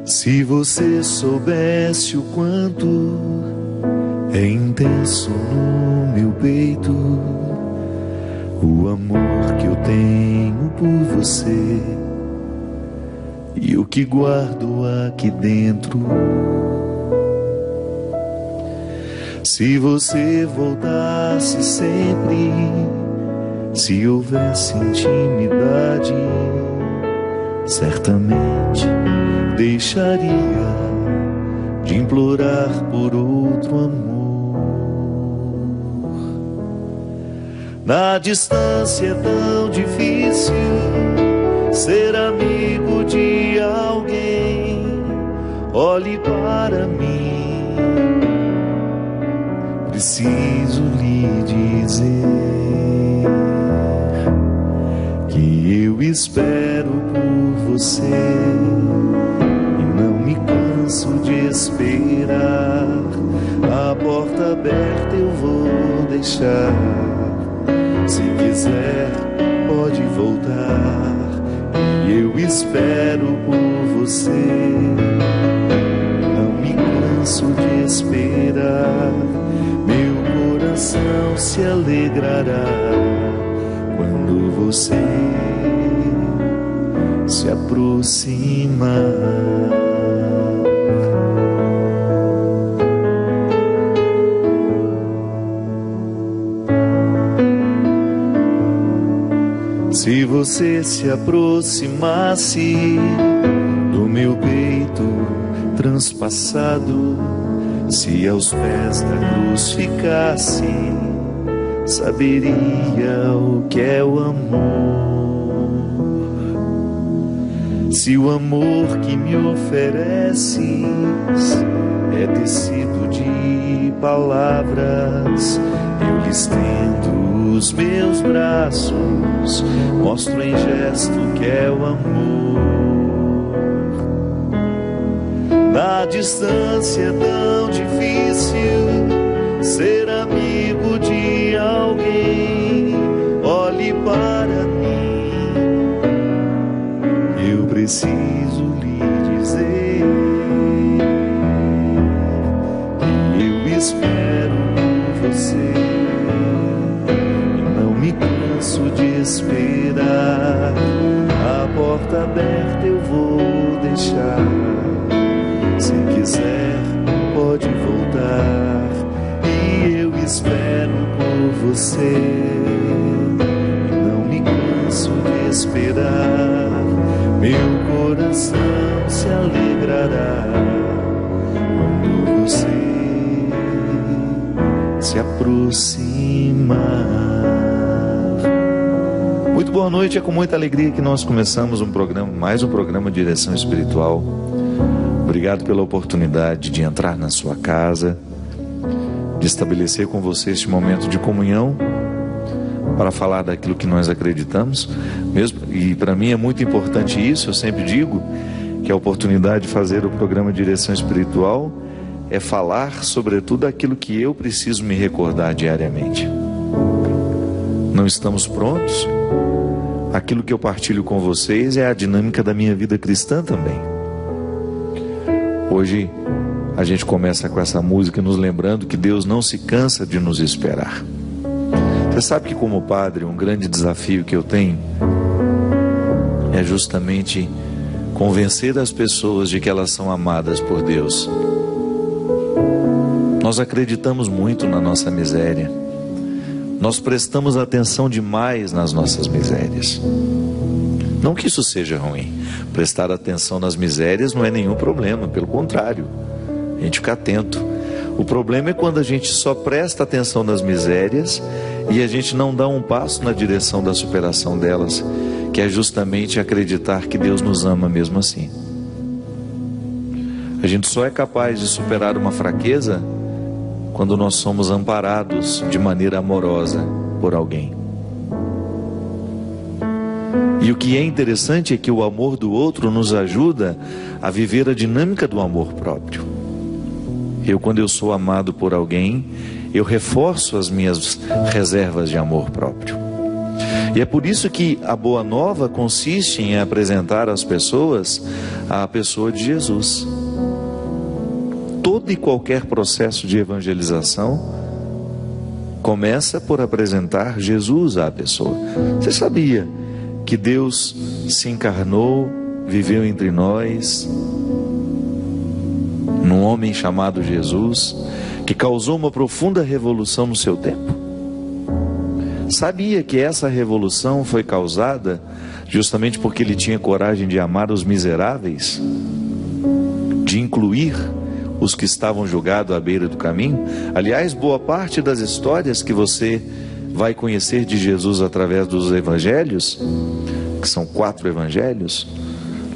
Se você soubesse o quanto é intenso no meu peito o amor que eu tenho por você e o que guardo aqui dentro. Se você voltasse sempre, se houvesse intimidade, certamente deixaria de implorar por outro amor. Na distância é tão difícil ser amigo de alguém. Olhe para mim, preciso lhe dizer que eu espero por você e não me canso de esperar. A porta aberta eu vou deixar. Se quiser pode voltar e eu espero por você. Não me canso de esperar. Meu coração se alegrará quando você se aproximar. Se você se aproximasse do meu peito transpassado, se aos pés da cruz ficasse, saberia o que é o amor. Se o amor que me ofereces é tecido de palavras, eu lhe estendo os meus braços, mostro em gesto que é o amor. Na distância é tão difícil ser amigo de alguém. Olhe para mim, eu preciso lhe dizer que eu espero por você e não me canso de esperar. A porta aberta eu vou deixar. Se quiser pode voltar e eu espero por você. Não me canso de esperar. Meu coração se alegrará quando você se aproximar. Muito boa noite, é com muita alegria que nós começamos mais um programa de Direção Espiritual. Obrigado pela oportunidade de entrar na sua casa, de estabelecer com você este momento de comunhão para falar daquilo que nós acreditamos mesmo. E para mim é muito importante isso. Eu sempre digo que a oportunidade de fazer o programa Direção Espiritual é falar sobretudo aquilo que eu preciso me recordar diariamente. Não estamos prontos? Aquilo que eu partilho com vocês é a dinâmica da minha vida cristã também. Hoje a gente começa com essa música nos lembrando que Deus não se cansa de nos esperar. Você sabe que como padre um grande desafio que eu tenho é justamente convencer as pessoas de que elas são amadas por Deus. Nós acreditamos muito na nossa miséria. Nós prestamos atenção demais nas nossas misérias. Não que isso seja ruim. Prestar atenção nas misérias não é nenhum problema, pelo contrário, a gente fica atento. O problema é quando a gente só presta atenção nas misérias e a gente não dá um passo na direção da superação delas, que é justamente acreditar que Deus nos ama mesmo assim. A gente só é capaz de superar uma fraqueza quando nós somos amparados de maneira amorosa por alguém. E o que é interessante é que o amor do outro nos ajuda a viver a dinâmica do amor próprio. Quando eu sou amado por alguém, eu reforço as minhas reservas de amor próprio. E é por isso que a boa nova consiste em apresentar às pessoas à pessoa de Jesus. Todo e qualquer processo de evangelização começa por apresentar Jesus à pessoa. Você sabia que Deus se encarnou, viveu entre nós, num homem chamado Jesus, que causou uma profunda revolução no seu tempo? Sabia que essa revolução foi causada justamente porque ele tinha coragem de amar os miseráveis, de incluir os que estavam julgados à beira do caminho? Aliás, boa parte das histórias que você vai conhecer de Jesus através dos evangelhos, que são 4 evangelhos,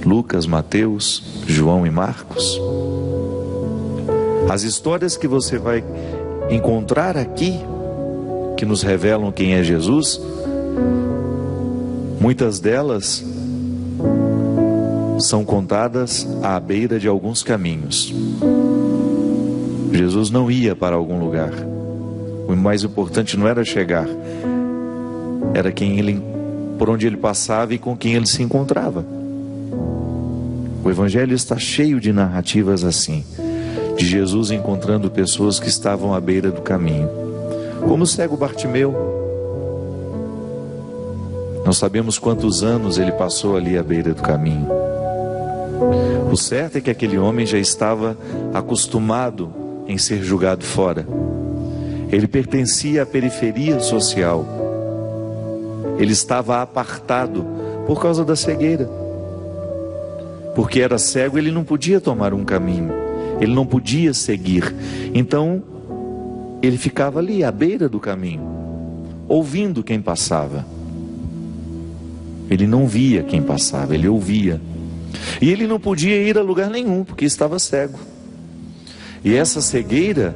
Lucas, Mateus, João e Marcos, as histórias que você vai encontrar aqui, que nos revelam quem é Jesus, muitas delas são contadas à beira de alguns caminhos. Jesus não ia para algum lugar. O mais importante não era chegar, era por onde ele passava e com quem ele se encontrava. O Evangelho está cheio de narrativas assim, de Jesus encontrando pessoas que estavam à beira do caminho, como o cego Bartimeu. Não sabemos quantos anos ele passou ali à beira do caminho. O certo é que aquele homem já estava acostumado em ser julgado fora. Ele pertencia à periferia social. Ele estava apartado por causa da cegueira. Porque era cego, ele não podia tomar um caminho, ele não podia seguir. Então, ele ficava ali à beira do caminho, ouvindo quem passava. Ele não via quem passava, ele ouvia. E ele não podia ir a lugar nenhum, porque estava cego. E essa cegueira,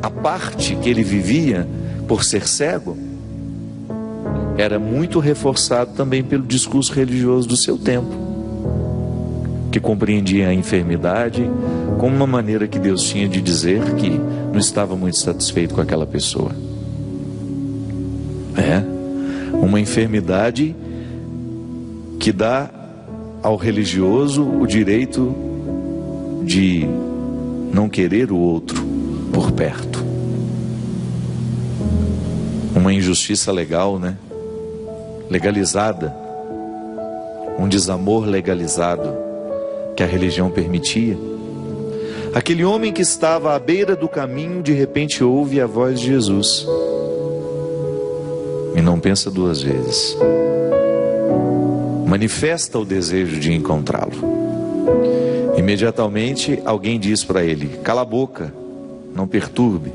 a parte que ele vivia por ser cego, era muito reforçado também pelo discurso religioso do seu tempo, que compreendia a enfermidade como uma maneira que Deus tinha de dizer que não estava muito satisfeito com aquela pessoa. Uma enfermidade que dá ao religioso o direito de não querer o outro por perto. Uma injustiça legal, né? Legalizada. Um desamor legalizado que a religião permitia. Aquele homem que estava à beira do caminho, de repente ouve a voz de Jesus e não pensa 2 vezes. Manifesta o desejo de encontrá-lo. Imediatamente alguém diz para ele: cala a boca, não perturbe.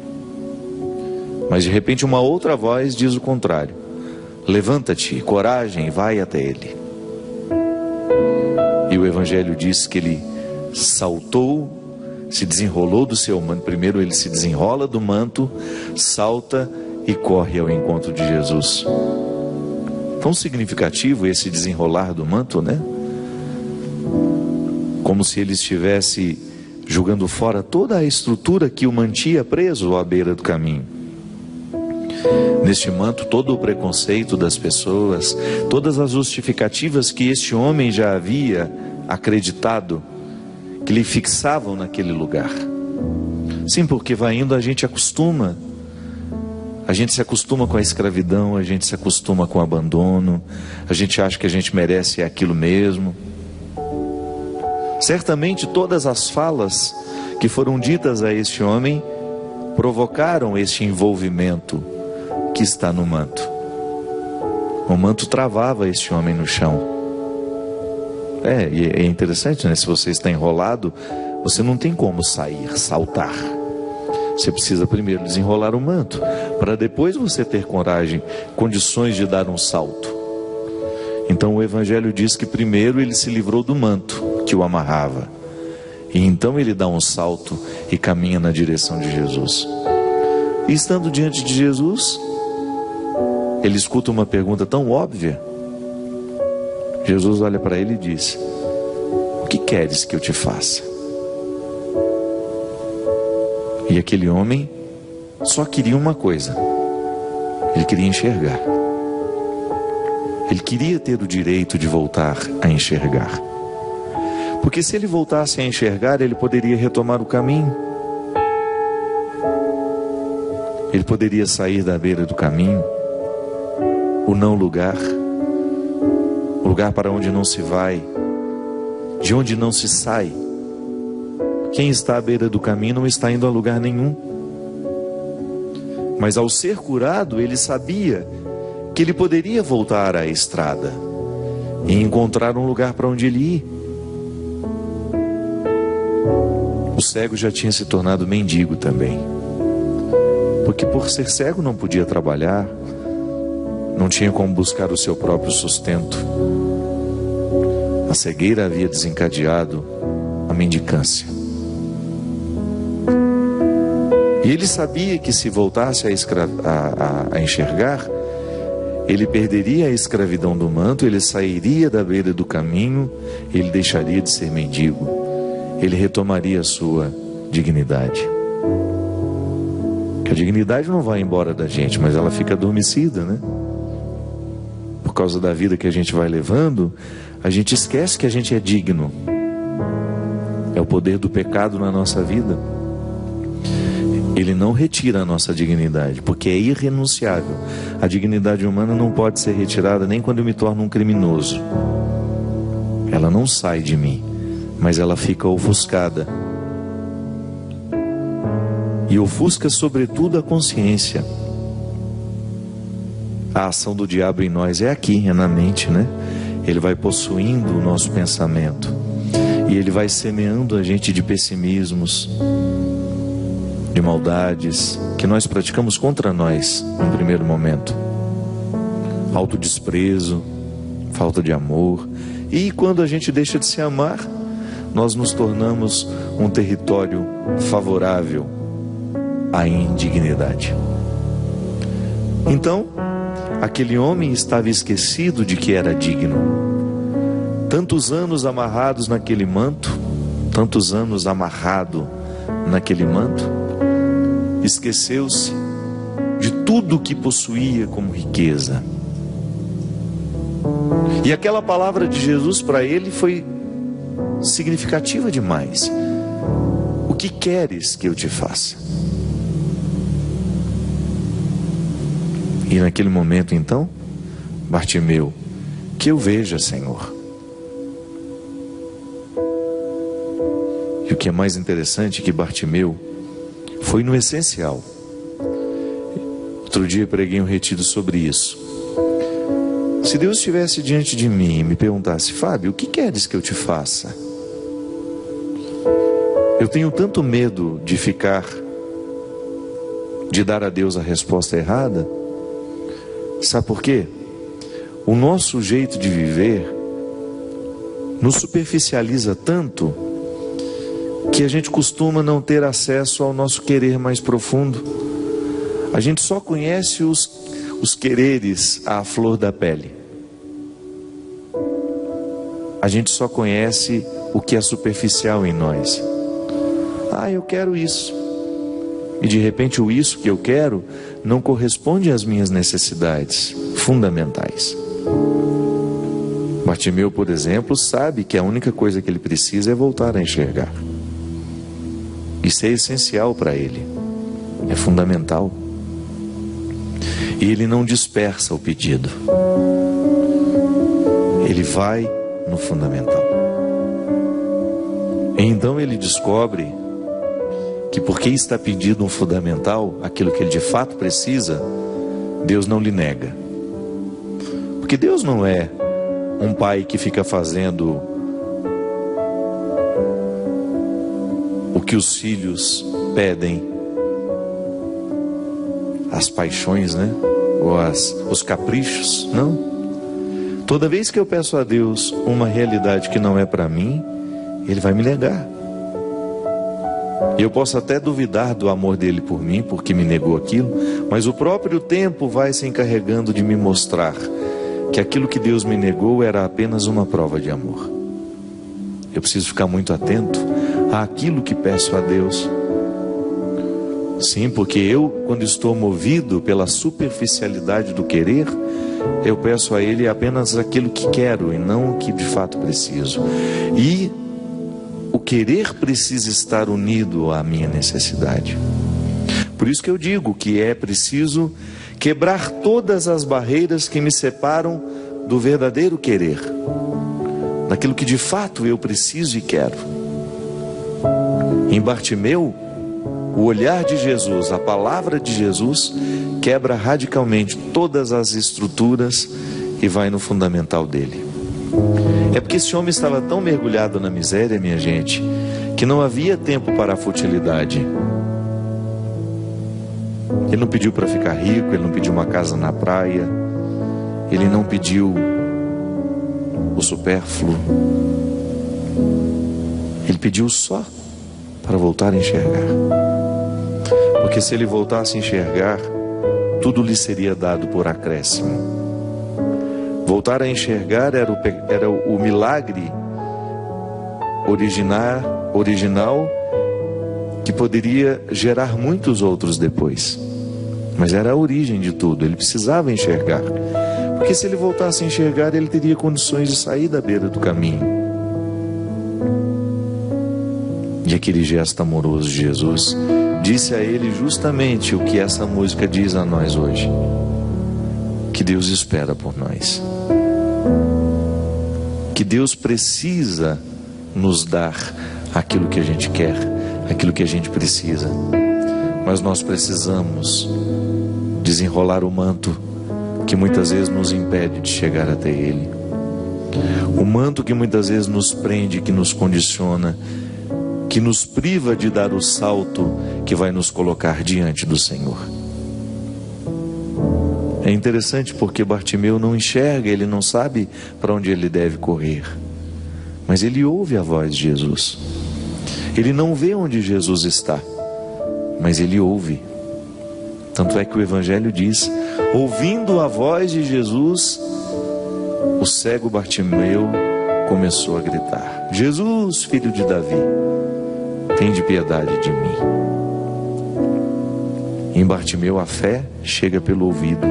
Mas de repente uma outra voz diz o contrário: levanta-te, coragem, vai até ele. E o Evangelho diz que ele saltou, se desenrolou do seu manto. Primeiro ele se desenrola do manto, salta e corre ao encontro de Jesus. Tão significativo esse desenrolar do manto, né? Como se ele estivesse jogando fora toda a estrutura que o mantia preso à beira do caminho. Neste manto, todo o preconceito das pessoas, todas as justificativas que este homem já havia acreditado, que lhe fixavam naquele lugar. Sim, porque vai indo, a gente acostuma. A gente se acostuma com a escravidão, a gente se acostuma com o abandono, a gente acha que a gente merece aquilo mesmo. Certamente todas as falas que foram ditas a este homem provocaram este envolvimento que está no manto. O manto travava este homem no chão. E é interessante, né? Se você está enrolado, você não tem como sair, saltar. Você precisa primeiro desenrolar o manto, para depois você ter coragem, condições de dar um salto. Então o Evangelho diz que primeiro ele se livrou do manto que o amarrava. E então ele dá um salto e caminha na direção de Jesus. E estando diante de Jesus, ele escuta uma pergunta tão óbvia. Jesus olha para ele e diz: o que queres que eu te faça? E aquele homem só queria uma coisa: ele queria enxergar. Ele queria ter o direito de voltar a enxergar. Porque se ele voltasse a enxergar, ele poderia retomar o caminho. Ele poderia sair da beira do caminho, o não lugar, o lugar para onde não se vai, de onde não se sai. Quem está à beira do caminho não está indo a lugar nenhum. Mas ao ser curado, ele sabia que ele poderia voltar à estrada e encontrar um lugar para onde ele ir. O cego já tinha se tornado mendigo também, porque por ser cego não podia trabalhar, não tinha como buscar o seu próprio sustento. A cegueira havia desencadeado a mendicância. E ele sabia que se voltasse a enxergar, ele perderia a escravidão do manto, ele sairia da beira do caminho, ele deixaria de ser mendigo, ele retomaria a sua dignidade. Que a dignidade não vai embora da gente, mas ela fica adormecida, né? Por causa da vida que a gente vai levando, a gente esquece que a gente é digno. É o poder do pecado na nossa vida. Ele não retira a nossa dignidade, porque é irrenunciável. A dignidade humana não pode ser retirada nem quando eu me torno um criminoso. Ela não sai de mim, mas ela fica ofuscada. E ofusca sobretudo a consciência. A ação do diabo em nós é aqui, é na mente, né? Ele vai possuindo o nosso pensamento. E ele vai semeando a gente de pessimismos, de maldades que nós praticamos contra nós no primeiro momento. Autodesprezo, falta de amor. E quando a gente deixa de se amar, nós nos tornamos um território favorável à indignidade. Então, aquele homem estava esquecido de que era digno. Tantos anos amarrados naquele manto, tantos anos amarrado naquele manto, esqueceu-se de tudo o que possuía como riqueza. E aquela palavra de Jesus para ele foi significativa demais. O que queres que eu te faça? E naquele momento então, Bartimeu, que eu veja, Senhor. E o que é mais interessante é que Bartimeu foi no essencial. Outro dia preguei um retiro sobre isso. Se Deus estivesse diante de mim e me perguntasse: Fábio, o que queres que eu te faça? Eu tenho tanto medo de dar a Deus a resposta errada. Sabe por quê? O nosso jeito de viver nos superficializa tanto que a gente costuma não ter acesso ao nosso querer mais profundo. A gente só conhece os quereres à flor da pele. A gente só conhece o que é superficial em nós. Ah, eu quero isso. E de repente o isso que eu quero não corresponde às minhas necessidades fundamentais. Bartimeu, por exemplo, sabe que a única coisa que ele precisa é voltar a enxergar. Isso é essencial para ele, é fundamental. E ele não dispersa o pedido. Ele vai no fundamental. E então ele descobre que porque está pedindo um fundamental, aquilo que ele de fato precisa, Deus não lhe nega. Porque Deus não é um pai que fica fazendo o que os filhos pedem, as paixões, né? Ou os caprichos, não. Toda vez que eu peço a Deus uma realidade que não é para mim, Ele vai me negar. Eu posso até duvidar do amor dele por mim, porque me negou aquilo, mas o próprio tempo vai se encarregando de me mostrar que aquilo que Deus me negou era apenas uma prova de amor. Eu preciso ficar muito atento àquilo que peço a Deus, Sim, porque eu, quando estou movido pela superficialidade do querer, eu peço a Ele apenas aquilo que quero e não o que de fato preciso. E o querer precisa estar unido à minha necessidade. Por isso que eu digo que é preciso quebrar todas as barreiras que me separam do verdadeiro querer, daquilo que de fato eu preciso e quero. Em Bartimeu, o olhar de Jesus, a palavra de Jesus, quebra radicalmente todas as estruturas e vai no fundamental dele. É porque esse homem estava tão mergulhado na miséria, minha gente, que não havia tempo para a futilidade. Ele não pediu para ficar rico, ele não pediu uma casa na praia, ele não pediu o supérfluo. Ele pediu só para voltar a enxergar. Porque se ele voltasse a enxergar, tudo lhe seria dado por acréscimo. Voltar a enxergar era o milagre original que poderia gerar muitos outros depois. Mas era a origem de tudo, ele precisava enxergar. Porque se ele voltasse a enxergar, ele teria condições de sair da beira do caminho. E aquele gesto amoroso de Jesus disse a ele justamente o que essa música diz a nós hoje: que Deus espera por nós, que Deus precisa nos dar aquilo que a gente quer, aquilo que a gente precisa, mas nós precisamos desenrolar o manto que muitas vezes nos impede de chegar até Ele, o manto que muitas vezes nos prende, que nos condiciona, que nos priva de dar o salto que vai nos colocar diante do Senhor. É interessante porque Bartimeu não enxerga, ele não sabe para onde ele deve correr, mas ele ouve a voz de Jesus. Ele não vê onde Jesus está, mas ele ouve. Tanto é que o Evangelho diz: ouvindo a voz de Jesus, o cego Bartimeu começou a gritar: Jesus, filho de Davi, tende piedade de mim. Em Bartimeu a fé chega pelo ouvido.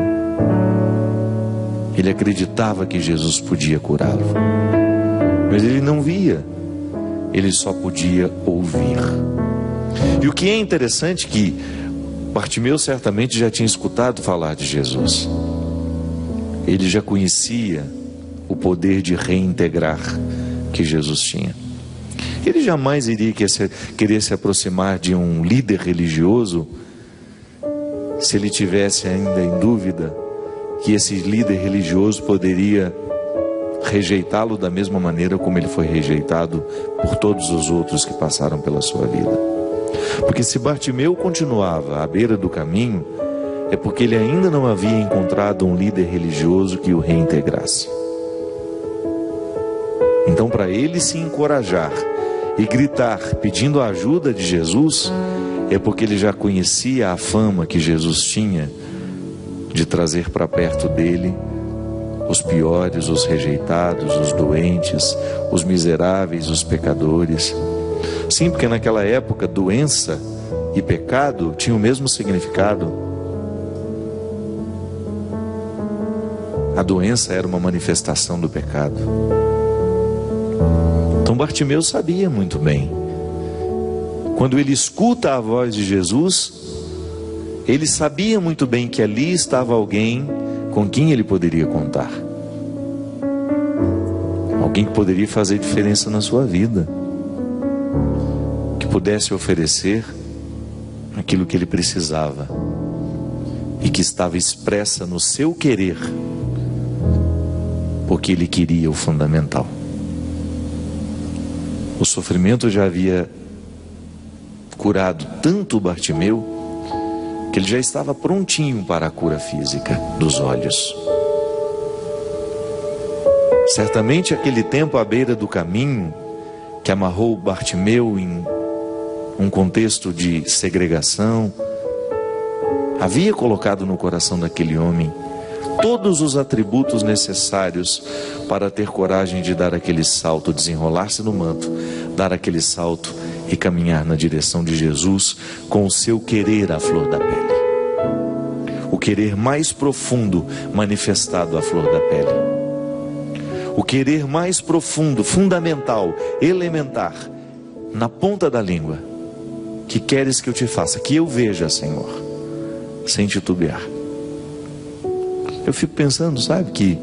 Ele acreditava que Jesus podia curá-lo, mas ele não via, ele só podia ouvir. E o que é interessante é que Bartimeu certamente já tinha escutado falar de Jesus. Ele já conhecia o poder de reintegrar que Jesus tinha. Ele jamais iria querer se aproximar de um líder religioso se ele tivesse ainda em dúvida que esse líder religioso poderia rejeitá-lo da mesma maneira como ele foi rejeitado por todos os outros que passaram pela sua vida. Porque se Bartimeu continuava à beira do caminho, é porque ele ainda não havia encontrado um líder religioso que o reintegrasse. Então, para ele se encorajar e gritar pedindo a ajuda de Jesus, é porque ele já conhecia a fama que Jesus tinha de trazer para perto dele os piores, os rejeitados, os doentes, os miseráveis, os pecadores. Sim, porque naquela época doença e pecado tinham o mesmo significado. A doença era uma manifestação do pecado. Então Bartimeu sabia muito bem. Quando ele escuta a voz de Jesus, ele sabia muito bem que ali estava alguém com quem ele poderia contar. Alguém que poderia fazer diferença na sua vida, que pudesse oferecer aquilo que ele precisava e que estava expressa no seu querer, porque ele queria o fundamental. O sofrimento já havia curado tanto Bartimeu que ele já estava prontinho para a cura física dos olhos. Certamente aquele tempo à beira do caminho que amarrou Bartimeu em um contexto de segregação havia colocado no coração daquele homem todos os atributos necessários para ter coragem de dar aquele salto, desenrolar-se no manto, dar aquele salto e caminhar na direção de Jesus com o seu querer à flor da pele. O querer mais profundo manifestado à flor da pele. O querer mais profundo, fundamental, elementar, na ponta da língua. Que queres que eu te faça? Que eu veja, Senhor, sem titubear. Eu fico pensando, sabe, que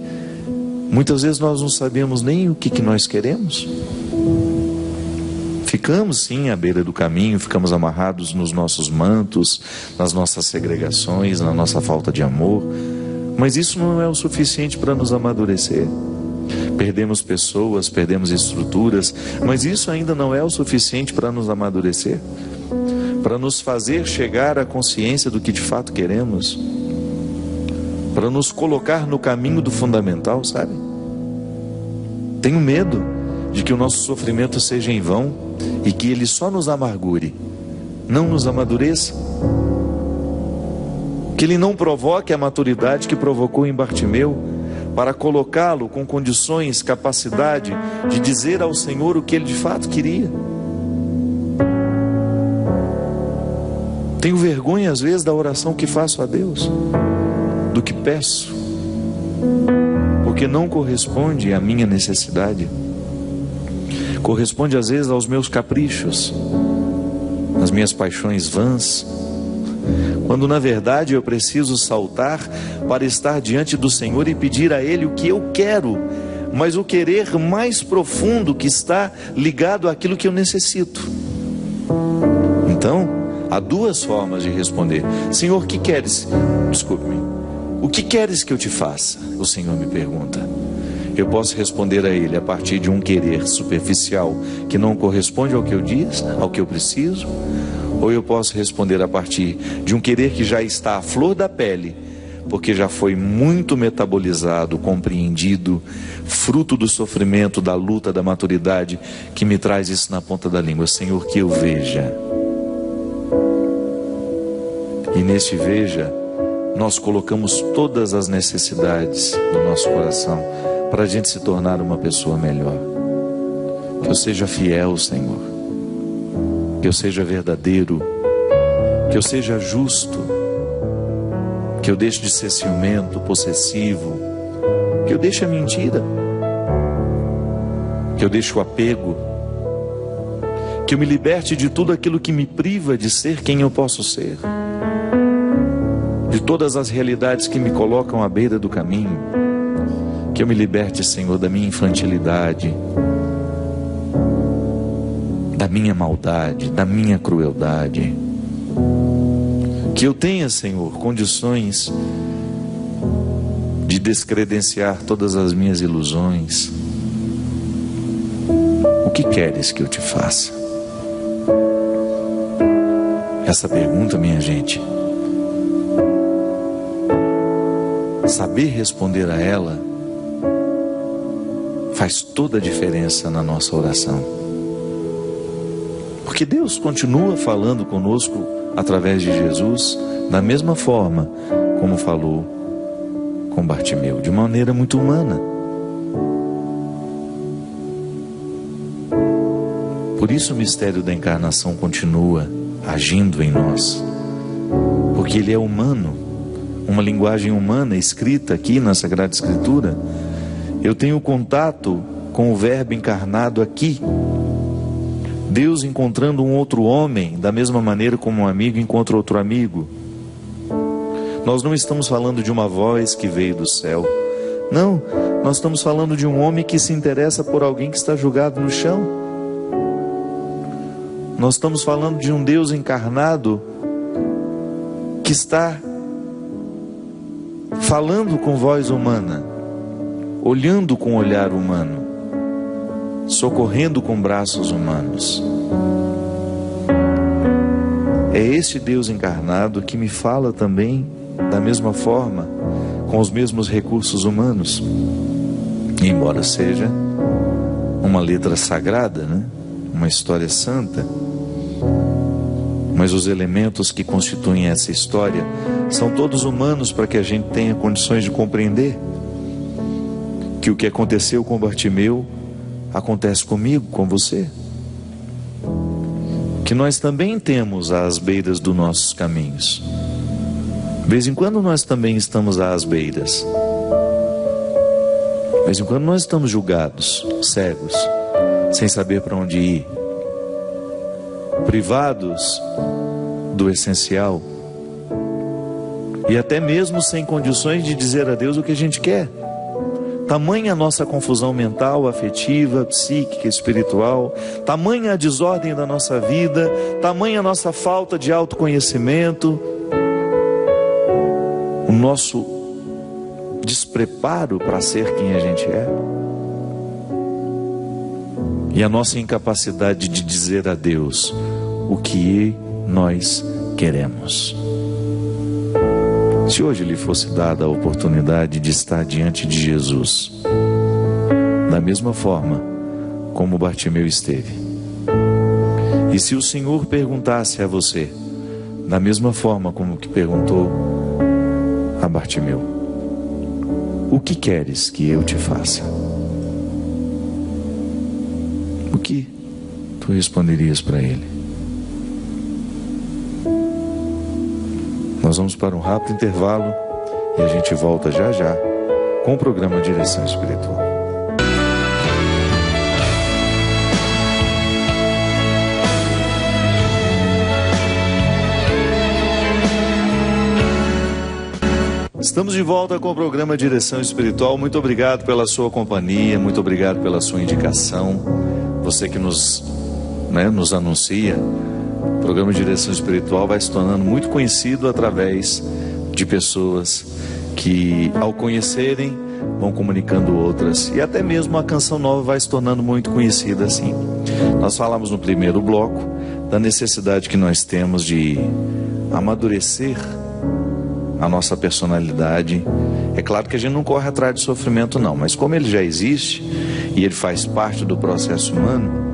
muitas vezes nós não sabemos nem o que nós queremos. Ficamos sim à beira do caminho, ficamos amarrados nos nossos mantos, nas nossas segregações, na nossa falta de amor, mas isso não é o suficiente para nos amadurecer. Perdemos pessoas, perdemos estruturas, mas isso ainda não é o suficiente para nos amadurecer, para nos fazer chegar à consciência do que de fato queremos, para nos colocar no caminho do fundamental, sabe? Tenho medo de que o nosso sofrimento seja em vão e que ele só nos amargure, não nos amadureça. Que ele não provoque a maturidade que provocou em Bartimeu, para colocá-lo com condições, capacidade de dizer ao Senhor o que ele de fato queria. Tenho vergonha às vezes da oração que faço a Deus, do que peço, porque não corresponde à minha necessidade. Corresponde às vezes aos meus caprichos, às minhas paixões vãs, quando na verdade eu preciso saltar para estar diante do Senhor e pedir a Ele o que eu quero, mas o querer mais profundo que está ligado àquilo que eu necessito. Então, há duas formas de responder. Senhor, que queres? Desculpe-me. O que queres que eu te faça? O Senhor me pergunta. Eu posso responder a Ele a partir de um querer superficial que não corresponde ao que eu disse, ao que eu preciso, ou eu posso responder a partir de um querer que já está à flor da pele, porque já foi muito metabolizado, compreendido, fruto do sofrimento, da luta, da maturidade, que me traz isso na ponta da língua. Senhor, que eu veja. E neste veja, nós colocamos todas as necessidades do nosso coração, para a gente se tornar uma pessoa melhor. Que eu seja fiel, Senhor, que eu seja verdadeiro, que eu seja justo, que eu deixe de ser ciumento, possessivo, que eu deixe a mentira, que eu deixe o apego, que eu me liberte de tudo aquilo que me priva de ser quem eu posso ser, de todas as realidades que me colocam à beira do caminho. Que eu me liberte, Senhor, da minha infantilidade, da minha maldade, da minha crueldade. Que eu tenha, Senhor, condições de descredenciar todas as minhas ilusões. O que queres que eu te faça? Essa pergunta, minha gente, saber responder a ela faz toda a diferença na nossa oração. Porque Deus continua falando conosco através de Jesus, da mesma forma como falou com Bartimeu, de maneira muito humana. Por isso o mistério da encarnação continua agindo em nós, porque ele é humano, uma linguagem humana escrita aqui na Sagrada Escritura. Eu tenho contato com o Verbo encarnado aqui. Deus encontrando um outro homem, da mesma maneira como um amigo encontra outro amigo. Nós não estamos falando de uma voz que veio do céu. Não, nós estamos falando de um homem que se interessa por alguém que está jogado no chão. Nós estamos falando de um Deus encarnado que está falando com voz humana, olhando com olhar humano, socorrendo com braços humanos. É este Deus encarnado que me fala também da mesma forma, com os mesmos recursos humanos. E embora seja uma letra sagrada, né? Uma história santa, mas os elementos que constituem essa história são todos humanos, para que a gente tenha condições de compreender que o que aconteceu com Bartimeu acontece comigo, com você. que nós também temos às beiras dos nossos caminhos. De vez em quando nós também estamos às beiras. De vez em quando nós estamos julgados, cegos, sem saber para onde ir, privados do essencial e até mesmo sem condições de dizer a Deus o que a gente quer. Tamanha a nossa confusão mental, afetiva, psíquica, espiritual, tamanha a desordem da nossa vida, tamanha a nossa falta de autoconhecimento, o nosso despreparo para ser quem a gente é, e a nossa incapacidade de dizer a Deus o que nós queremos. Se hoje lhe fosse dada a oportunidade de estar diante de Jesus, da mesma forma como Bartimeu esteve, e se o Senhor perguntasse a você, da mesma forma como que perguntou a Bartimeu, o que queres que eu te faça? O que tu responderias para ele? Nós vamos para um rápido intervalo e a gente volta já já com o programa Direção Espiritual. Estamos de volta com o programa Direção Espiritual. Muito obrigado pela sua companhia, muito obrigado pela sua indicação. Você que nos anuncia. O programa Direção Espiritual vai se tornando muito conhecido através de pessoas que, ao conhecerem, vão comunicando outras. E até mesmo a Canção Nova vai se tornando muito conhecida assim. Nós falamos no primeiro bloco da necessidade que nós temos de amadurecer a nossa personalidade. É claro que a gente não corre atrás de sofrimento não, mas como ele já existe e ele faz parte do processo humano,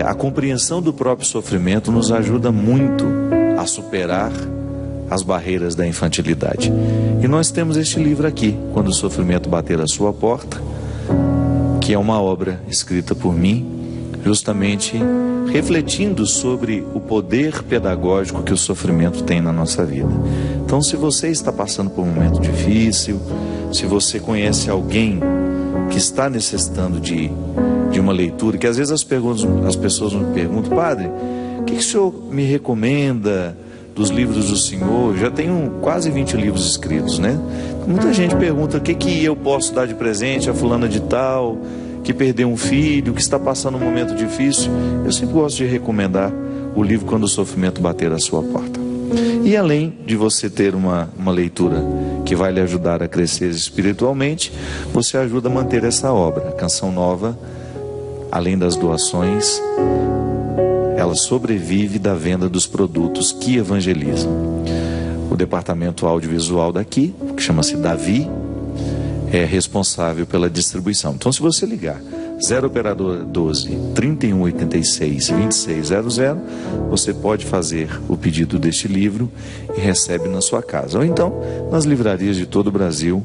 a compreensão do próprio sofrimento nos ajuda muito a superar as barreiras da infantilidade. E nós temos este livro aqui, Quando o Sofrimento Bater a Sua Porta, que é uma obra escrita por mim, justamente refletindo sobre o poder pedagógico que o sofrimento tem na nossa vida. Então, se você está passando por um momento difícil, se você conhece alguém que está necessitando de uma leitura, que às vezes as pessoas me perguntam, padre, o que o senhor me recomenda dos livros do senhor? Já tenho quase 20 livros escritos, né? Muita gente pergunta o que eu posso dar de presente a fulana de tal, que perdeu um filho, que está passando um momento difícil. Eu sempre gosto de recomendar o livro Quando o Sofrimento Bater a Sua Porta. E além de você ter uma leitura que vai lhe ajudar a crescer espiritualmente, você ajuda a manter essa obra. A Canção Nova, além das doações, ela sobrevive da venda dos produtos que evangelizam. O departamento audiovisual daqui, que chama-se Davi, é responsável pela distribuição. Então, se você ligar 0 operador 12 3186 2600, você pode fazer o pedido deste livro e recebe na sua casa. Ou então, nas livrarias de todo o Brasil,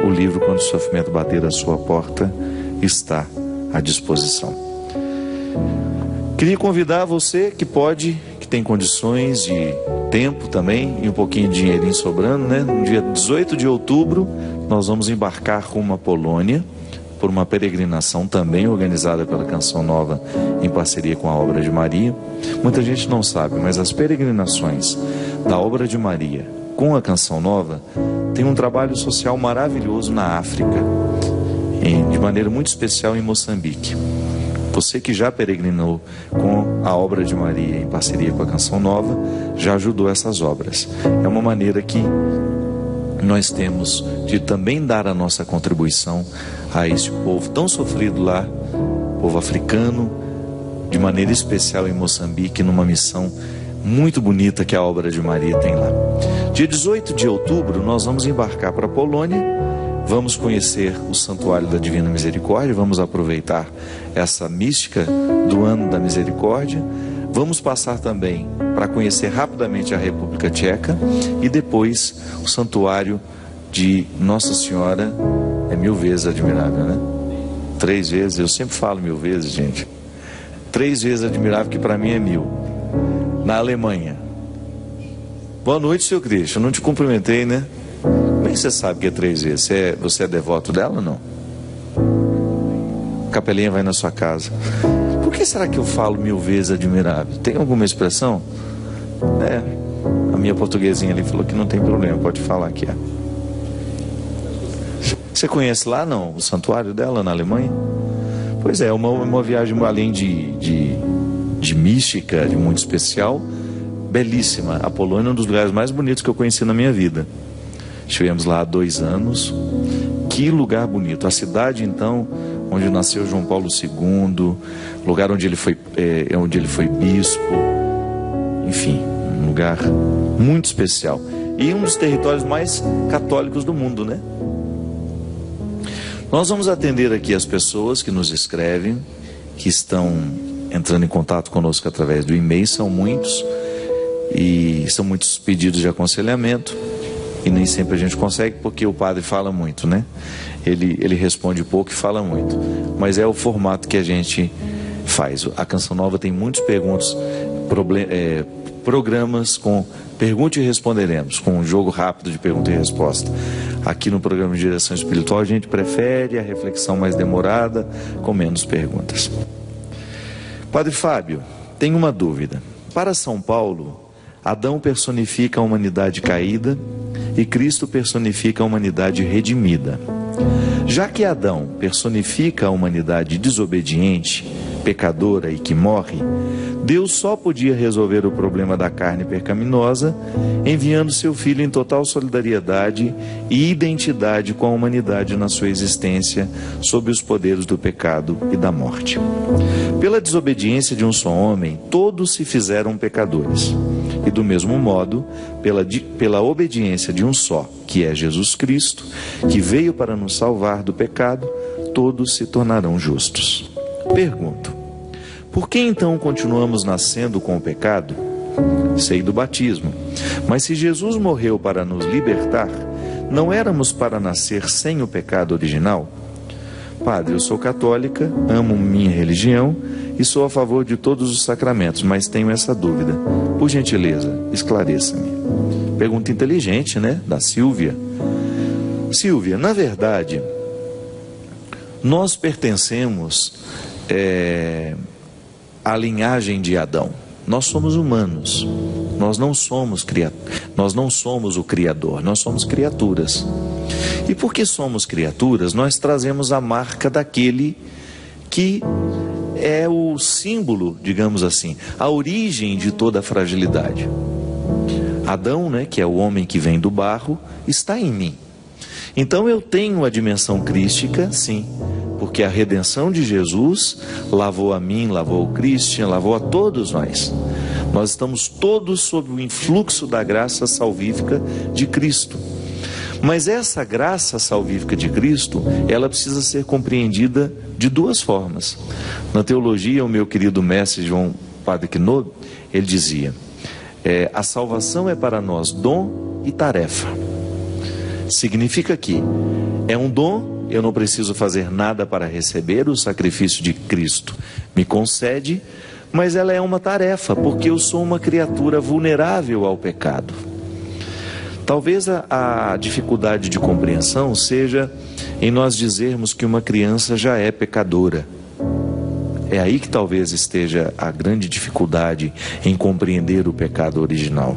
o livro Quando o Sofrimento Bater a Sua Porta está à disposição. Queria convidar você que tem condições de tempo também e um pouquinho de dinheirinho sobrando, né? No dia 18 de outubro, nós vamos embarcar rumo à Polônia por uma peregrinação também organizada pela Canção Nova em parceria com a Obra de Maria. Muita gente não sabe, mas as peregrinações da Obra de Maria com a Canção Nova tem um trabalho social maravilhoso na África, de maneira muito especial em Moçambique. Você que já peregrinou com a Obra de Maria em parceria com a Canção Nova, já ajudou essas obras. É uma maneira que nós temos de também dar a nossa contribuição a esse povo tão sofrido lá, povo africano, de maneira especial em Moçambique, numa missão muito bonita que a Obra de Maria tem lá. Dia 18 de outubro, nós vamos embarcar para a Polônia, vamos conhecer o Santuário da Divina Misericórdia, vamos aproveitar essa mística do Ano da Misericórdia, vamos passar também para conhecer rapidamente a República Tcheca e depois o Santuário de Nossa Senhora. É 1000 vezes admirável, né? 3 vezes, eu sempre falo 1000 vezes, gente. 3 vezes admirável, que para mim é 1000. na Alemanha. Boa noite, seu Cristian. Não te cumprimentei, né? Como é que você sabe que é 3 vezes? Você é devoto dela ou não? A capelinha vai na sua casa. Por que será que eu falo 1000 vezes admirável? Tem alguma expressão? A minha portuguesinha ali falou que não tem problema, pode falar que é. Você conhece lá, não? O santuário dela na Alemanha? Pois é, uma viagem além de mística, de muito especial, belíssima. A Polônia é um dos lugares mais bonitos que eu conheci na minha vida. Estivemos lá há 2 anos. Que lugar bonito. A cidade, então, onde nasceu João Paulo II, lugar onde ele foi bispo. Enfim, um lugar muito especial. E um dos territórios mais católicos do mundo, né? Nós vamos atender aqui as pessoas que nos escrevem, que estão entrando em contato conosco através do e-mail. São muitos, e são muitos pedidos de aconselhamento, e nem sempre a gente consegue, porque o padre fala muito, né? Ele responde pouco e fala muito, mas é o formato que a gente faz. A Canção Nova tem muitos programas com Pergunte e Responderemos, com um jogo rápido de pergunta e resposta. Aqui no programa de Direção Espiritual a gente prefere a reflexão mais demorada, com menos perguntas. Padre Fábio, tem uma dúvida. Para São Paulo, Adão personifica a humanidade caída e Cristo personifica a humanidade redimida. Já que Adão personifica a humanidade desobediente, pecadora e que morre, Deus só podia resolver o problema da carne pecaminosa enviando seu Filho em total solidariedade e identidade com a humanidade na sua existência sob os poderes do pecado e da morte. Pela desobediência de um só homem, todos se fizeram pecadores. E do mesmo modo, pela obediência de um só, que é Jesus Cristo, que veio para nos salvar do pecado, todos se tornarão justos. Pergunto: por que então continuamos nascendo com o pecado? Sei do batismo. Mas se Jesus morreu para nos libertar, não éramos para nascer sem o pecado original? Padre, eu sou católica, amo minha religião e sou a favor de todos os sacramentos, mas tenho essa dúvida. Por gentileza, esclareça-me. Pergunta inteligente, né? Da Silvia. Silvia, na verdade, nós pertencemos à linhagem de Adão. Nós somos humanos. Nós não somos o Criador, nós somos criaturas. E porque somos criaturas, nós trazemos a marca daquele que é o símbolo, digamos assim, a origem de toda a fragilidade. Adão, né, que é o homem que vem do barro, está em mim. Então eu tenho a dimensão crística, sim, porque a redenção de Jesus lavou a mim, lavou o Christian, lavou a todos nós. Nós estamos todos sob o influxo da graça salvífica de Cristo. Mas essa graça salvífica de Cristo, ela precisa ser compreendida de 2 formas. Na teologia, o meu querido mestre João Padre Quinob, ele dizia: a salvação é para nós dom e tarefa. Significa que é um dom, eu não preciso fazer nada para receber, o sacrifício de Cristo me concede, mas ela é uma tarefa, porque eu sou uma criatura vulnerável ao pecado. Talvez a dificuldade de compreensão seja em nós dizermos que uma criança já é pecadora. É aí que talvez esteja a grande dificuldade em compreender o pecado original.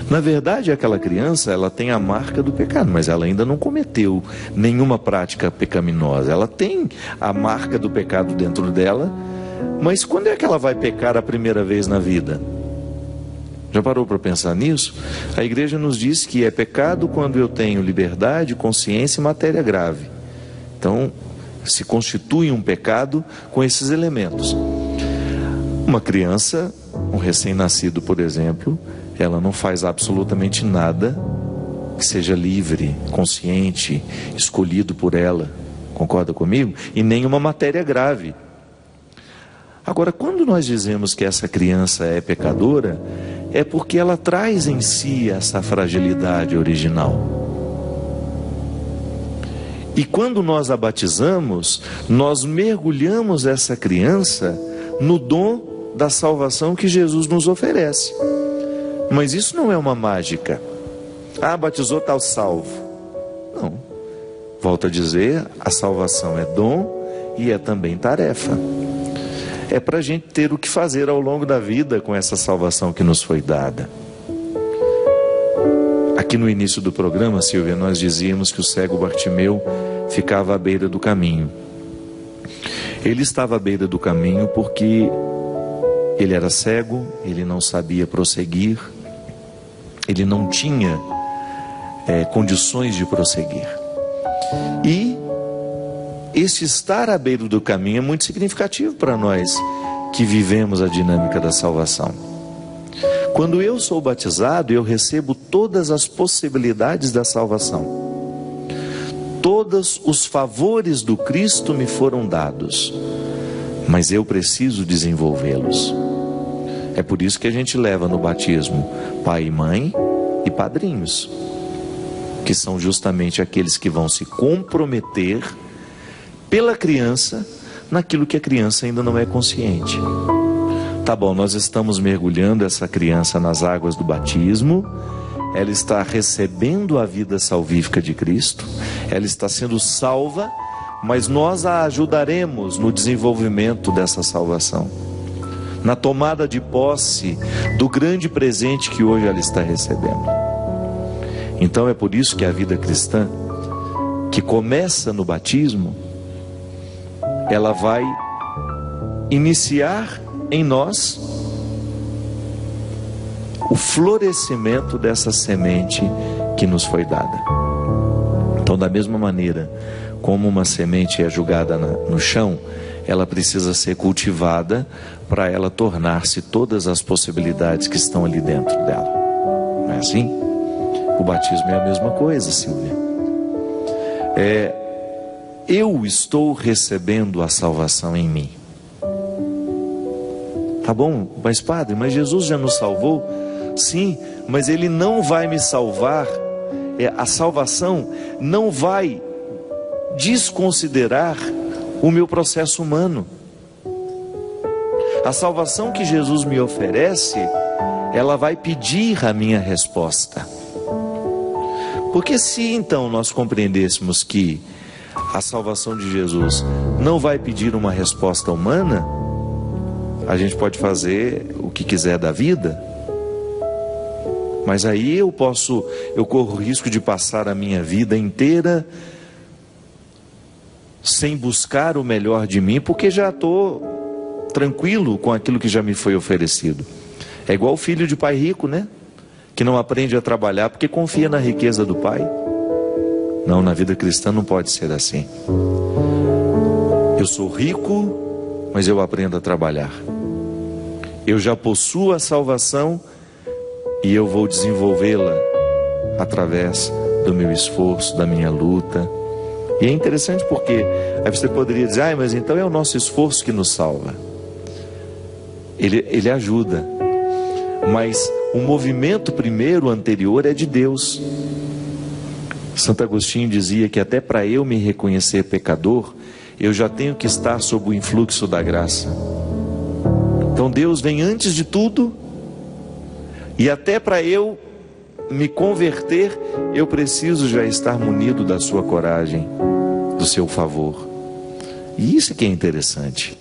Na verdade, aquela criança, ela tem a marca do pecado, mas ela ainda não cometeu nenhuma prática pecaminosa. Ela tem a marca do pecado dentro dela, mas quando é que ela vai pecar a primeira vez na vida? Já parou para pensar nisso? A igreja nos diz que é pecado quando eu tenho liberdade, consciência e matéria grave. Então, se constitui um pecado com esses elementos. Uma criança, um recém-nascido, por exemplo, ela não faz absolutamente nada que seja livre, consciente, escolhido por ela. Concorda comigo? E nenhuma matéria grave. Agora, quando nós dizemos que essa criança é pecadora, é porque ela traz em si essa fragilidade original. E quando nós a batizamos, nós mergulhamos essa criança no dom da salvação que Jesus nos oferece. Mas isso não é uma mágica. Ah, batizou, está salvo. Não. Volto a dizer, a salvação é dom e é também tarefa. É para a gente ter o que fazer ao longo da vida com essa salvação que nos foi dada. Aqui no início do programa, Silvia, nós dizíamos que o cego Bartimeu ficava à beira do caminho. Ele estava à beira do caminho porque ele era cego, ele não sabia prosseguir, ele não tinha condições de prosseguir. E esse estar à beira do caminho é muito significativo para nós que vivemos a dinâmica da salvação. Quando eu sou batizado, eu recebo todas as possibilidades da salvação. Todos os favores do Cristo me foram dados, mas eu preciso desenvolvê-los. É por isso que a gente leva no batismo pai e mãe e padrinhos, que são justamente aqueles que vão se comprometer pela criança naquilo que a criança ainda não é consciente. Tá bom, nós estamos mergulhando essa criança nas águas do batismo, ela está recebendo a vida salvífica de Cristo, ela está sendo salva, mas nós a ajudaremos no desenvolvimento dessa salvação, na tomada de posse do grande presente que hoje ela está recebendo. Então é por isso que a vida cristã, que começa no batismo, ela vai iniciar em nós o florescimento dessa semente que nos foi dada. Então, da mesma maneira como uma semente é jogada no chão, ela precisa ser cultivada para ela tornar-se todas as possibilidades que estão ali dentro dela. Não é assim? O batismo é a mesma coisa, Silvia. Eu estou recebendo a salvação em mim. Tá bom, mas padre, mas Jesus já nos salvou? Sim, mas Ele não vai me salvar. A salvação não vai desconsiderar o meu processo humano. A salvação que Jesus me oferece, ela vai pedir a minha resposta. Porque se então nós compreendêssemos que a salvação de Jesus não vai pedir uma resposta humana, a gente pode fazer o que quiser da vida, mas aí eu corro o risco de passar a minha vida inteira sem buscar o melhor de mim, porque já estou tranquilo com aquilo que já me foi oferecido. É igual o filho de pai rico, né? Que não aprende a trabalhar porque confia na riqueza do pai. Não, na vida cristã não pode ser assim. Eu sou rico, mas eu aprendo a trabalhar. Eu já possuo a salvação e eu vou desenvolvê-la através do meu esforço, da minha luta. E é interessante porque aí você poderia dizer, mas então é o nosso esforço que nos salva. Ele ajuda, mas o movimento primeiro, anterior, é de Deus. Santo Agostinho dizia que até para eu me reconhecer pecador, eu já tenho que estar sob o influxo da graça. Então Deus vem antes de tudo, e até para eu me converter, eu preciso já estar munido da sua coragem, do seu favor. E isso que é interessante.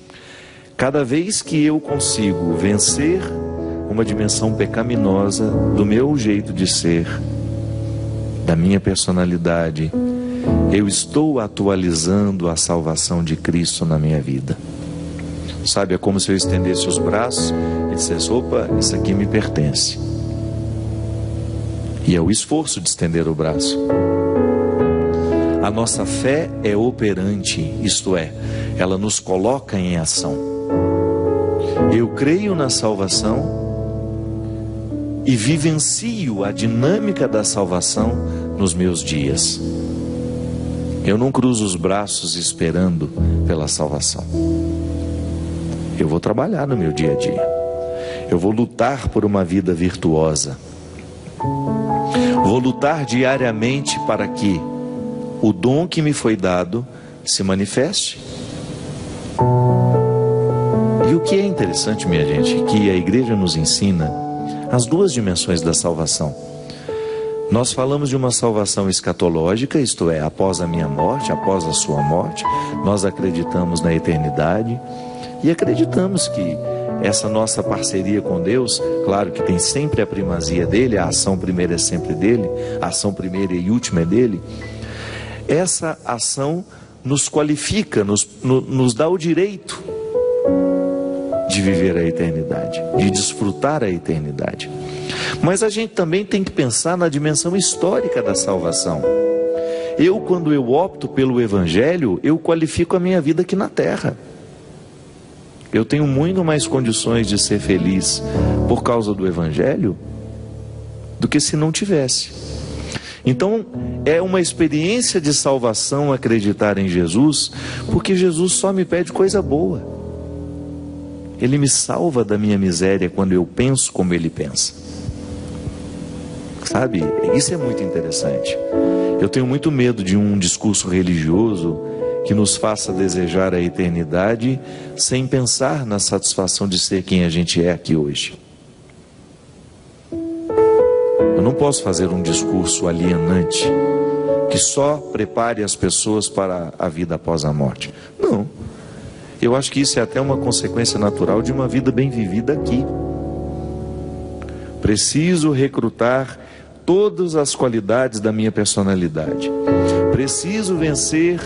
Cada vez que eu consigo vencer uma dimensão pecaminosa do meu jeito de ser, da minha personalidade, eu estou atualizando a salvação de Cristo na minha vida. Sabe, é como se eu estendesse os braços e dissesse, opa, isso aqui me pertence. E é o esforço de estender o braço. A nossa fé é operante, isto é, ela nos coloca em ação. Eu creio na salvação e vivencio a dinâmica da salvação nos meus dias. Eu não cruzo os braços esperando pela salvação. Eu vou trabalhar no meu dia a dia. Eu vou lutar por uma vida virtuosa. Vou lutar diariamente para que o dom que me foi dado se manifeste. E o que é interessante, minha gente, é que a igreja nos ensina as duas dimensões da salvação. Nós falamos de uma salvação escatológica, isto é, após a minha morte, após a sua morte. Nós acreditamos na eternidade e acreditamos que essa nossa parceria com Deus, claro que tem sempre a primazia dele, a ação primeira é sempre dele, a ação primeira e última é dele. Essa ação nos qualifica, nos dá o direito de viver a eternidade, de desfrutar a eternidade. Mas a gente também tem que pensar na dimensão histórica da salvação. Quando eu opto pelo Evangelho, eu qualifico a minha vida aqui na terra. Eu tenho muito mais condições de ser feliz por causa do Evangelho do que se não tivesse. Então, é uma experiência de salvação acreditar em Jesus, porque Jesus só me pede coisa boa. Ele me salva da minha miséria quando eu penso como Ele pensa. Sabe? Isso é muito interessante. Eu tenho muito medo de um discurso religioso que nos faça desejar a eternidade sem pensar na satisfação de ser quem a gente é aqui hoje. Eu não posso fazer um discurso alienante que só prepare as pessoas para a vida após a morte. Não. Eu acho que isso é até uma consequência natural de uma vida bem vivida aqui. Preciso recrutar todas as qualidades da minha personalidade. Preciso vencer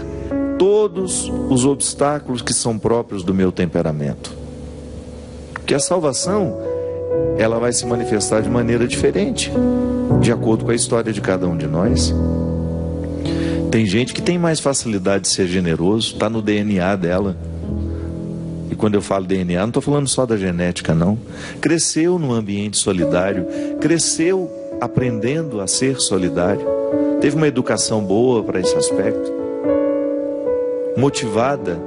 todos os obstáculos que são próprios do meu temperamento. Porque a salvação, ela vai se manifestar de maneira diferente, de acordo com a história de cada um de nós. Tem gente que tem mais facilidade de ser generoso, está no DNA dela. E quando eu falo DNA, não estou falando só da genética, não. Cresceu num ambiente solidário, cresceu aprendendo a ser solidário, teve uma educação boa para esse aspecto, motivada,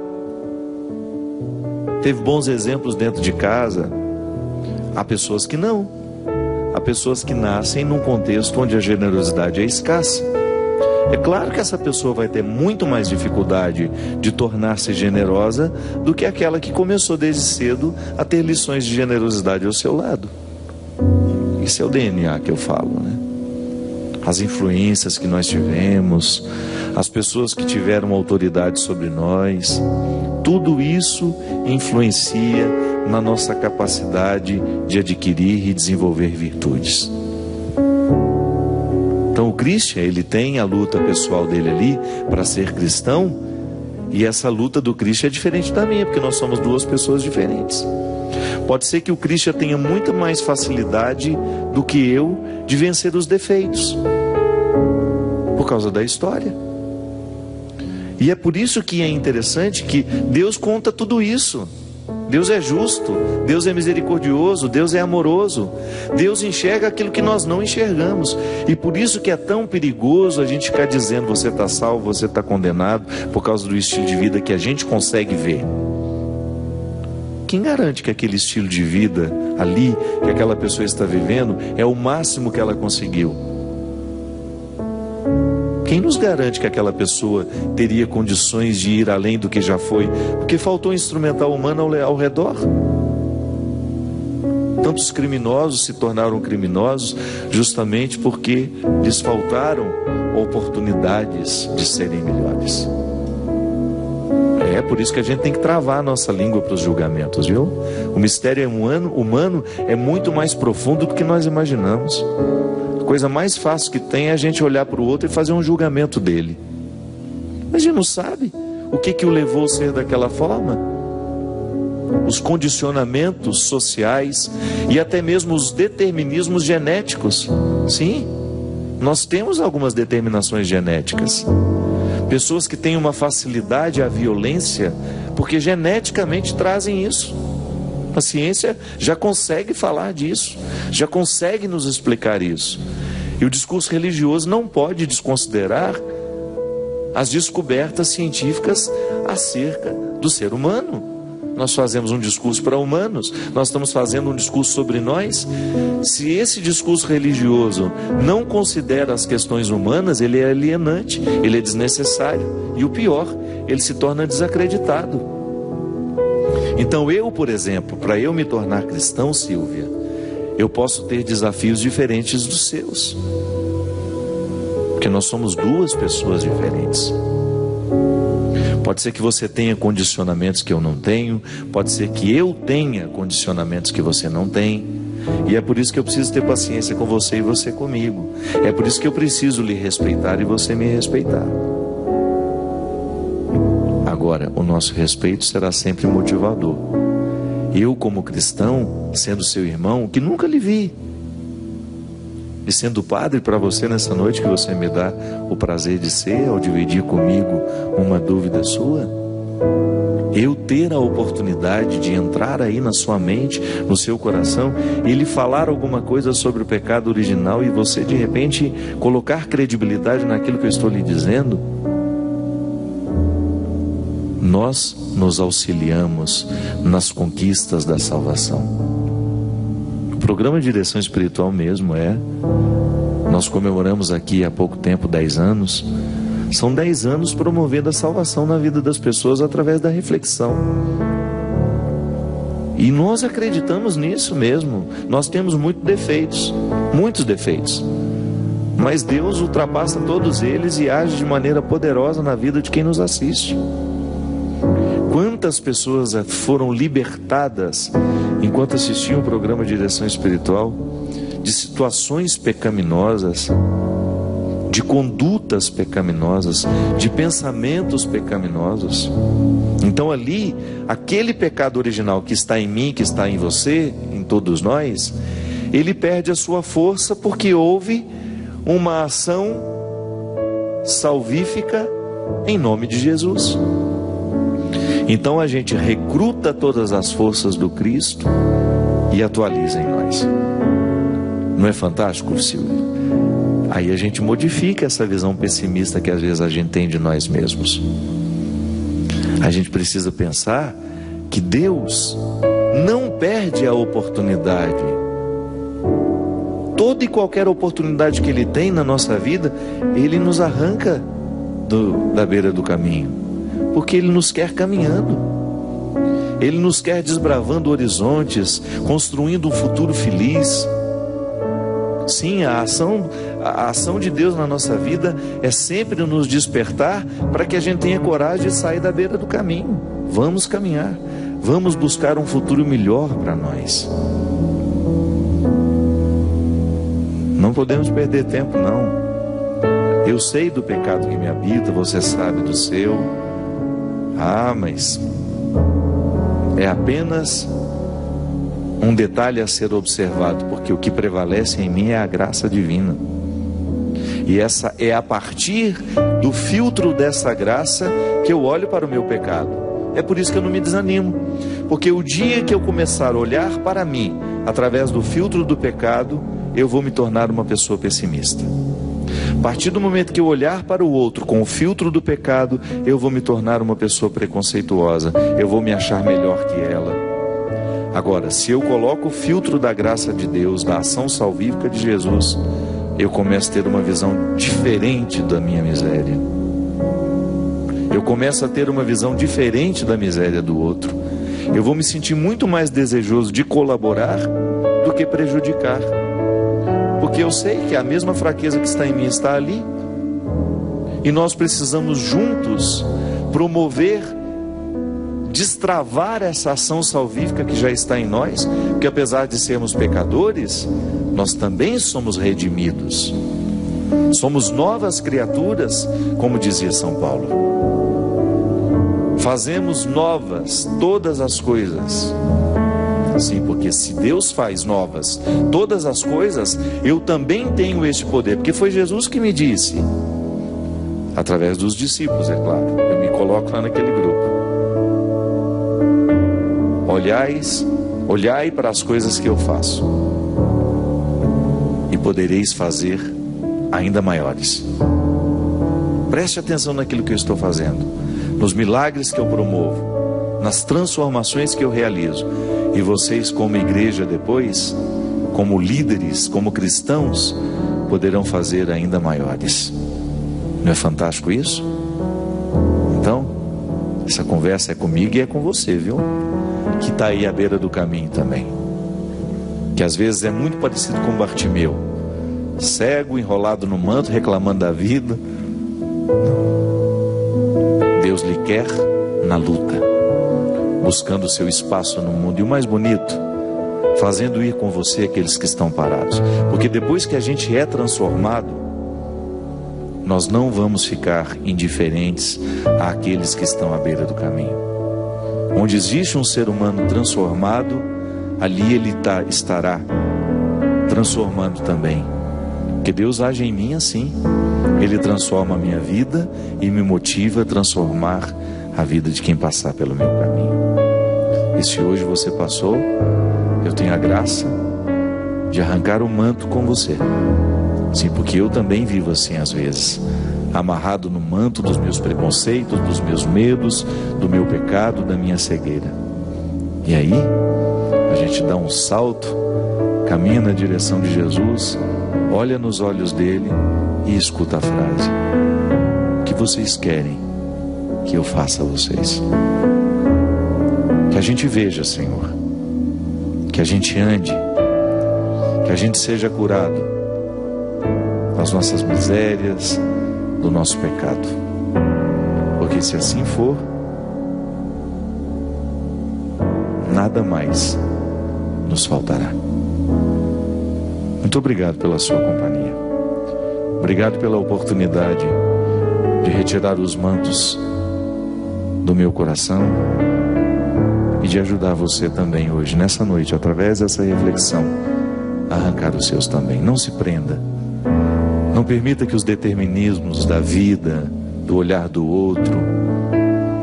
teve bons exemplos dentro de casa. Há pessoas que não, há pessoas que nascem num contexto onde a generosidade é escassa. É claro que essa pessoa vai ter muito mais dificuldade de tornar-se generosa do que aquela que começou desde cedo a ter lições de generosidade ao seu lado. Isso é o DNA que eu falo, né? As influências que nós tivemos, as pessoas que tiveram autoridade sobre nós, tudo isso influencia na nossa capacidade de adquirir e desenvolver virtudes. Então o Christian, ele tem a luta pessoal dele ali para ser cristão, e essa luta do Christian é diferente da minha, porque nós somos duas pessoas diferentes. Pode ser que o Christian tenha muito mais facilidade do que eu de vencer os defeitos, por causa da história. E é por isso que é interessante que Deus conta tudo isso. Deus é justo, Deus é misericordioso, Deus é amoroso. Deus enxerga aquilo que nós não enxergamos. E por isso que é tão perigoso a gente ficar dizendo: você está salvo, você está condenado, por causa do estilo de vida que a gente consegue ver. Quem garante que aquele estilo de vida ali, que aquela pessoa está vivendo, é o máximo que ela conseguiu? Quem nos garante que aquela pessoa teria condições de ir além do que já foi? Porque faltou instrumental humano ao redor. Tantos criminosos se tornaram criminosos justamente porque lhes faltaram oportunidades de serem melhores. É por isso que a gente tem que travar a nossa língua para os julgamentos, viu? O mistério humano é muito mais profundo do que nós imaginamos. A coisa mais fácil que tem é a gente olhar para o outro e fazer um julgamento dele. Mas a gente não sabe o que o levou a ser daquela forma. Os condicionamentos sociais e até mesmo os determinismos genéticos. Sim, nós temos algumas determinações genéticas. Pessoas que têm uma facilidade à violência, porque geneticamente trazem isso. A ciência já consegue falar disso, já consegue nos explicar isso. E o discurso religioso não pode desconsiderar as descobertas científicas acerca do ser humano. Nós fazemos um discurso para humanos, nós estamos fazendo um discurso sobre nós. Se esse discurso religioso não considera as questões humanas, ele é alienante, ele é desnecessário. E o pior, ele se torna desacreditado. Então eu, por exemplo, para eu me tornar cristão, Silvia, eu posso ter desafios diferentes dos seus, porque nós somos duas pessoas diferentes. Pode ser que você tenha condicionamentos que eu não tenho, pode ser que eu tenha condicionamentos que você não tem, e é por isso que eu preciso ter paciência com você e você comigo. É por isso que eu preciso lhe respeitar e você me respeitar. Agora, o nosso respeito será sempre motivador. Eu, como cristão, sendo seu irmão, que nunca lhe vi, e sendo padre para você nessa noite que você me dá o prazer de ser, ao dividir comigo uma dúvida sua, eu ter a oportunidade de entrar aí na sua mente, no seu coração, e lhe falar alguma coisa sobre o pecado original, e você de repente colocar credibilidade naquilo que eu estou lhe dizendo, nós nos auxiliamos nas conquistas da salvação. O programa de direção espiritual mesmo nós comemoramos aqui há pouco tempo 10 anos. São 10 anos promovendo a salvação na vida das pessoas através da reflexão. E nós acreditamos nisso mesmo. Nós temos muitos defeitos, mas Deus ultrapassa todos eles e age de maneira poderosa na vida de quem nos assiste. Quantas pessoas foram libertadas enquanto assistiam o programa de direção espiritual de situações pecaminosas, de condutas pecaminosas, de pensamentos pecaminosos. Então ali, aquele pecado original que está em mim, que está em você, em todos nós, ele perde a sua força porque houve uma ação salvífica em nome de Jesus. Então a gente recruta todas as forças do Cristo e atualiza em nós. Não é fantástico, Silvio? Aí a gente modifica essa visão pessimista que às vezes a gente tem de nós mesmos. A gente precisa pensar que Deus não perde a oportunidade. Toda e qualquer oportunidade que Ele tem na nossa vida, Ele nos arranca da beira do caminho. Porque Ele nos quer caminhando, Ele nos quer desbravando horizontes, construindo um futuro feliz. Sim, a ação de Deus na nossa vida é sempre nos despertar para que a gente tenha coragem de sair da beira do caminho. Vamos caminhar, vamos buscar um futuro melhor para nós. Não podemos perder tempo, não. Eu sei do pecado que me habita, você sabe do seu. Mas é apenas um detalhe a ser observado, porque o que prevalece em mim é a graça divina. E essa é a partir do filtro dessa graça que eu olho para o meu pecado. É por isso que eu não me desanimo, porque o dia que eu começar a olhar para mim através do filtro do pecado, eu vou me tornar uma pessoa pessimista. A partir do momento que eu olhar para o outro com o filtro do pecado, eu vou me tornar uma pessoa preconceituosa, eu vou me achar melhor que ela. Agora, se eu coloco o filtro da graça de Deus, da ação salvífica de Jesus, eu começo a ter uma visão diferente da minha miséria. Eu começo a ter uma visão diferente da miséria do outro. Eu vou me sentir muito mais desejoso de colaborar do que prejudicar. Porque eu sei que a mesma fraqueza que está em mim está ali. E nós precisamos juntos promover, destravar essa ação salvífica que já está em nós. Porque apesar de sermos pecadores, nós também somos redimidos. Somos novas criaturas, como dizia São Paulo. Fazemos novas todas as coisas. Sim, porque se Deus faz novas todas as coisas, eu também tenho este poder, porque foi Jesus que me disse, através dos discípulos, é claro. Eu me coloco lá naquele grupo. Olhai para as coisas que eu faço, e podereis fazer ainda maiores. Preste atenção naquilo que eu estou fazendo, nos milagres que eu promovo, nas transformações que eu realizo. E vocês, como igreja depois, como líderes, como cristãos, poderão fazer ainda maiores. Não é fantástico isso? Então, essa conversa é comigo e é com você, viu? que está aí à beira do caminho também, que às vezes é muito parecido com Bartimeu, cego, enrolado no manto, reclamando da vida. Deus lhe quer na luta, buscando o seu espaço no mundo. E o mais bonito, fazendo ir com você aqueles que estão parados. Porque depois que a gente é transformado, nós não vamos ficar indiferentes àqueles que estão à beira do caminho. Onde existe um ser humano transformado, ali ele estará transformando também. Porque Deus age em mim assim. Ele transforma a minha vida e me motiva a transformar a vida de quem passar pelo meu caminho. E se hoje você passou, eu tenho a graça de arrancar o manto com você. Sim, porque eu também vivo assim às vezes, amarrado no manto dos meus preconceitos, dos meus medos, do meu pecado, da minha cegueira. E aí, a gente dá um salto, caminha na direção de Jesus, olha nos olhos dele e escuta a frase: o que vocês querem que eu faça a vocês? Que a gente veja, Senhor, que a gente ande, que a gente seja curado das nossas misérias, do nosso pecado. Porque se assim for, nada mais nos faltará. Muito obrigado pela sua companhia. Obrigado pela oportunidade de retirar os mantos do meu coração e de ajudar você também hoje, nessa noite, através dessa reflexão, a arrancar os seus também. Não se prenda. Não permita que os determinismos da vida, do olhar do outro,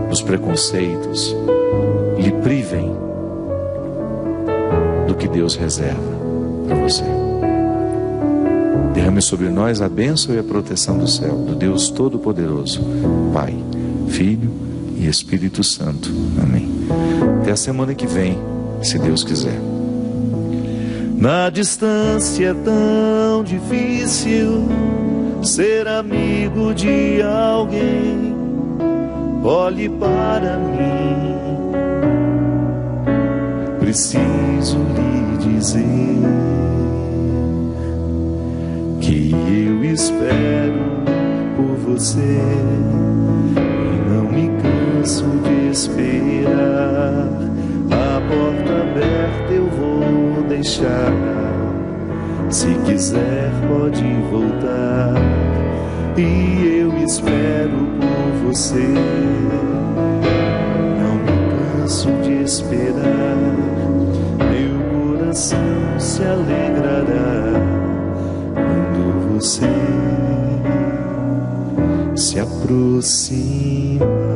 dos preconceitos, lhe privem do que Deus reserva para você. Derrame sobre nós a bênção e a proteção do céu, do Deus Todo-Poderoso, Pai, Filho e Espírito Santo. Amém. Até a semana que vem, se Deus quiser. Na distância é tão difícil ser amigo de alguém. Olhe para mim, preciso lhe dizer que eu espero por você e não me canso de esperar. A porta aberta eu vou deixar, se quiser pode voltar. E eu espero por você, não me canso de esperar. Meu coração se alegrará quando você se aproxima.